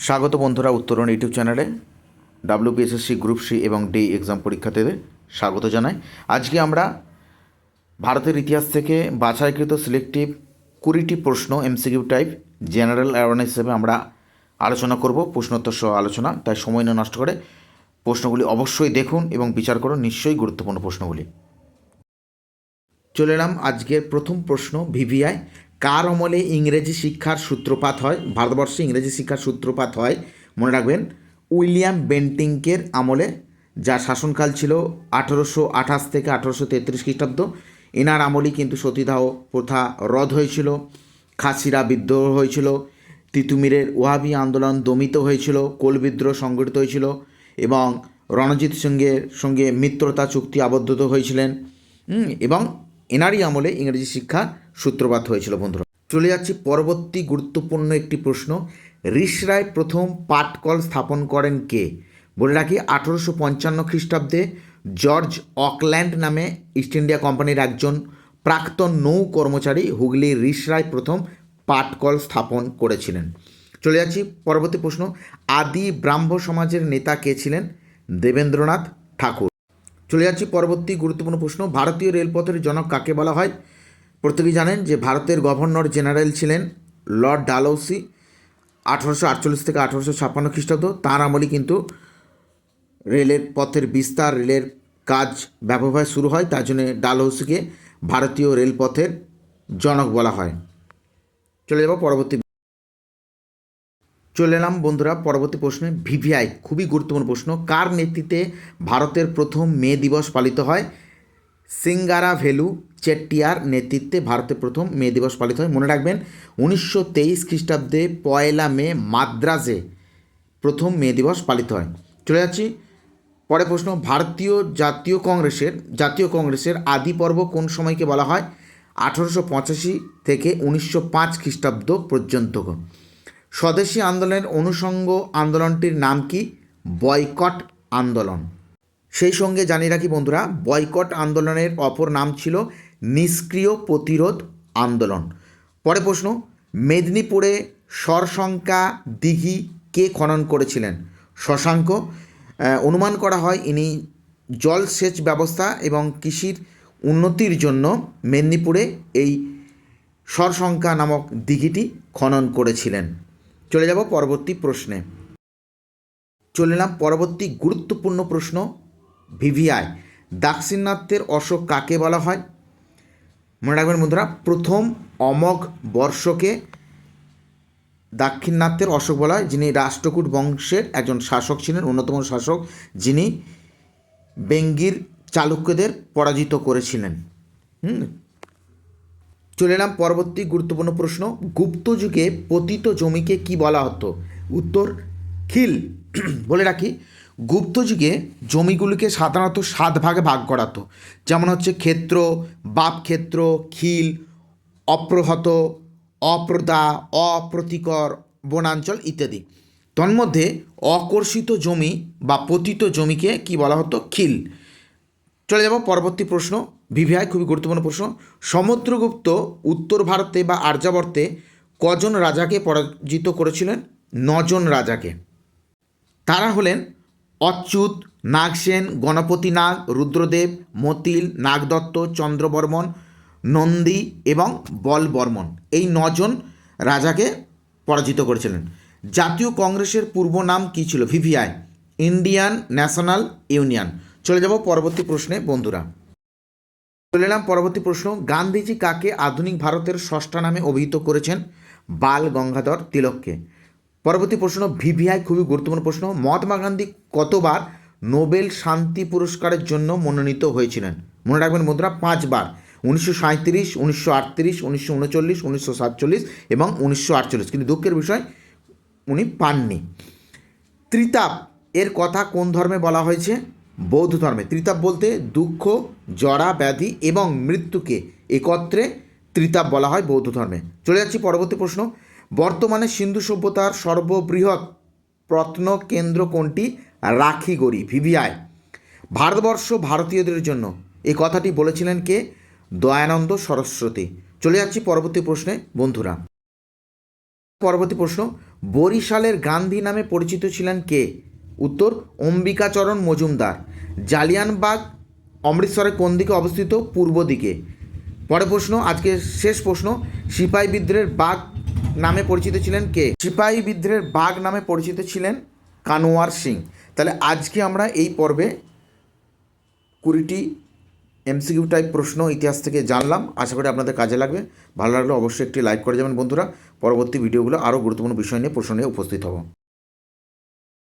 স্বাগত বন্ধুরা উত্তরণ ইউটিউব চ্যানেলে WPSSC গ্রুপ সি এবং ডি এক্সাম পরীক্ষার্থীদের স্বাগত জানাই। আজকে আমরা ভারতের ইতিহাস থেকে বাছাইকৃত সিলেক্টিভ 20টি প্রশ্ন MCQ টাইপ জেনারেল অ্যাওয়ারনেস হিসেবে আমরা আলোচনা করব, প্রশ্নোত্তর সহ আলোচনা। তাই সময় না নষ্ট করে প্রশ্নগুলি অবশ্যই দেখুন এবং বিচার করুন, নিশ্চয়ই গুরুত্বপূর্ণ প্রশ্নগুলি। চলে এলাম আজকের প্রথম প্রশ্ন। ভিভিআই কার আমলে ইংরেজি শিক্ষার সূত্রপাত হয়? ভারতবর্ষে ইংরেজি শিক্ষার সূত্রপাত হয়, মনে রাখবেন, উইলিয়াম বেন্টিংকের আমলে, যার শাসনকাল ছিল 1828 থেকে 1833 খ্রিস্টাব্দ। এনার আমলেই কিন্তু সতীদাহ প্রথা রদ হয়েছিল, খাসিরা বিদ্রোহ হয়েছিল, তিতুমিরের ওয়াহাবি আন্দোলন দমিত হয়েছিল, কোল বিদ্রোহ সংগঠিত হয়েছিল এবং রণজিৎ সিংয়ের সঙ্গে মিত্রতা চুক্তি আবদ্ধ হয়েছিলেন এবং এনারই আমলে ইংরেজি শিক্ষা সূত্রপাত হয়েছিল। বন্ধুরা, চলে যাচ্ছি পরবর্তী গুরুত্বপূর্ণ একটি প্রশ্ন। রিসরায় প্রথম পাটকল স্থাপন করেন কে? বলে রাখি, 1855 খ্রিস্টাব্দে জর্জ অকল্যান্ড নামে ইস্ট ইন্ডিয়া কোম্পানির একজন প্রাক্তন নৌ কর্মচারী হুগলির রিসরায় প্রথম পাটকল স্থাপন করেছিলেন। চলে যাচ্ছি পরবর্তী প্রশ্ন। আদি ব্রাহ্ম সমাজের নেতা কে ছিলেন? দেবেন্দ্রনাথ ঠাকুর। চলে যাচ্ছি পরবর্তী গুরুত্বপূর্ণ প্রশ্ন। ভারতীয় রেলপথের জনক কাকে বলা হয়? প্রত্যেকেই জানেন যে ভারতের গভর্নর জেনারেল ছিলেন লর্ড ডালহৌসি, 1848 থেকে 1856 খ্রিস্টাব্দ। তাঁর আমলে কিন্তু রেলের পথের বিস্তার, রেলের কাজ ব্যাপকভাবে শুরু হয়, তার জন্য ডালহৌসিকে ভারতীয় রেলপথের জনক বলা হয়। চলে এলাম বন্ধুরা পরবর্তী প্রশ্নে। ভিভিআই খুবই গুরুত্বপূর্ণ প্রশ্ন। কার নেতৃত্বে ভারতের প্রথম মে দিবস পালিত হয়? সিঙ্গারাভেলু চেট্টিয়ার নেতৃত্বে ভারতের প্রথম মে দিবস পালিত হয়। মনে রাখবেন, 1923 খ্রিস্টাব্দে 1 মে মাদ্রাজে প্রথম মে দিবস পালিত হয়। চলে যাচ্ছি পরে প্রশ্ন। ভারতীয় জাতীয় কংগ্রেসের আদি পর্ব কোন সময়কে বলা হয়? 1885 থেকে 1905 খ্রিস্টাব্দ পর্যন্ত। স্বদেশী আন্দোলনের অনুষঙ্গ আন্দোলনটির নাম কি? বয়কট আন্দোলন। সেই সঙ্গে জানিয়ে রাখি বন্ধুরা, বয়কট আন্দোলনের অপর নাম ছিল নিষ্ক্রিয় প্রতিরোধ আন্দোলন। পরে প্রশ্ন। মেদিনীপুরে সরসংখ্যা দিঘি কে খনন করেছিলেন? শশাঙ্ক। অনুমান করা হয় ইনি জলসেচ ব্যবস্থা এবং কৃষির উন্নতির জন্য মেদিনীপুরে এই সরসংখ্যা নামক দিঘিটি খনন করেছিলেন। চলে যাব পরবর্তী প্রশ্নে। চলে এলাম পরবর্তী গুরুত্বপূর্ণ প্রশ্ন। ভিভিআই দাক্ষিণাত্যের অশোক কাকে বলা হয়? মনে রাখবেন বন্ধুরা, প্রথম অমোঘ বর্ষকে দাক্ষিণাত্যের অশোক বলা হয়, যিনি রাষ্ট্রকূট বংশের একজন শাসক ছিলেন, অন্যতম শাসক, যিনি বেঙ্গির চালুক্যদের পরাজিত করেছিলেন। চলে এলাম পরবর্তী গুরুত্বপূর্ণ প্রশ্ন। গুপ্ত যুগে পতিত জমিকে কি বলা হতো? উত্তর খিল। বলে রাখি, গুপ্ত যুগে জমিগুলিকে সাধারণত 7 ভাগে ভাগ করা হতো, যেমন হচ্ছে ক্ষেত্র, বাপ ক্ষেত্র, খিল, অপ্রহত, অপ্রদা, অপ্রতিকর, বনাঞ্চল ইত্যাদি। তন্মধ্যে অকর্ষিত জমি বা পতিত জমিকে কি বলা হতো? খিল। চলে যাব পরবর্তী প্রশ্ন। ভিভিআই খুবই গুরুত্বপূর্ণ প্রশ্ন। সমুদ্রগুপ্ত উত্তর ভারতে বা আর্যাবর্তে কজন রাজাকে পরাজিত করেছিলেন? 9 জন রাজাকে। তারা হলেন অচ্যুত, নাগসেন, গণপতি নাগ, রুদ্রদেব, মতিল, নাগদত্ত, চন্দ্রবর্মন, নন্দী এবং বলবর্মন। এই 9 জন রাজাকে পরাজিত করেছিলেন। জাতীয় কংগ্রেসের পূর্ব নাম কী ছিল? VVI Indian national union. চলে যাব পরবর্তী প্রশ্নে বন্ধুরা। চলে এলাম পরবর্তী প্রশ্ন। গান্ধীজি কাকে আধুনিক ভারতের স্রষ্টা নামে অভিহিত করেছেন? বাল গঙ্গাধর তিলককে। পরবর্তী প্রশ্ন। ভিভিআই খুবই গুরুত্বপূর্ণ প্রশ্ন। মহাত্মা গান্ধী কতবার নোবেল শান্তি পুরস্কারের জন্য মনোনীত হয়েছিলেন? মনে রাখবেন বন্ধুরা, 5 বার। 1937, 1938, 1939, 1947 এবং 1948। কিন্তু দুঃখের বিষয়, উনি পাননি। ত্রিতাপ এর কথা কোন ধর্মে বলা হয়েছে? বৌদ্ধ ধর্মে। ত্রিতাপ বলতে দুঃখ, জরা, ব্যাধি এবং মৃত্যুকে একত্রে ত্রিতাপ বলা হয় বৌদ্ধ ধর্মে। চলে যাচ্ছি পরবর্তী প্রশ্ন। বর্তমানে সিন্ধু সভ্যতার সর্ববৃহৎ প্রত্নকেন্দ্র কোনটি? রাখিগড়ি। ভিভিআই ভারতবর্ষ ভারতীয়দের জন্য, এই কথাটি বলেছিলেন কে? দয়ানন্দ সরস্বতী। চলে যাচ্ছি পরবর্তী প্রশ্নে বন্ধুরা। পরবর্তী প্রশ্ন, বরিশালের গান্ধী নামে পরিচিত ছিলেন কে? উত্তর, অম্বিকাচরণ মজুমদার। জালিয়ানবাগ অমৃতসরের কোন দিকে অবস্থিত? পূর্ব দিকে। পরের প্রশ্ন, আজকের শেষ প্রশ্ন, সিপাহী বিদ্রোহের বাঘ নামে পরিচিত ছিলেন কে? সিপাহী বিদ্রোহের বাঘ নামে পরিচিত ছিলেন কানওয়ার সিং। তাহলে আজকে আমরা এই পর্বে 20টি এমসিকিউ টাইপ প্রশ্ন ইতিহাস থেকে জানলাম। আশা করি আপনাদের কাজে লাগবে। ভালো লাগলে অবশ্যই একটি লাইক করে যাবেন বন্ধুরা। পরবর্তী ভিডিওগুলো আরও গুরুত্বপূর্ণ বিষয় নিয়ে প্রশ্ন নিয়ে উপস্থিত হব।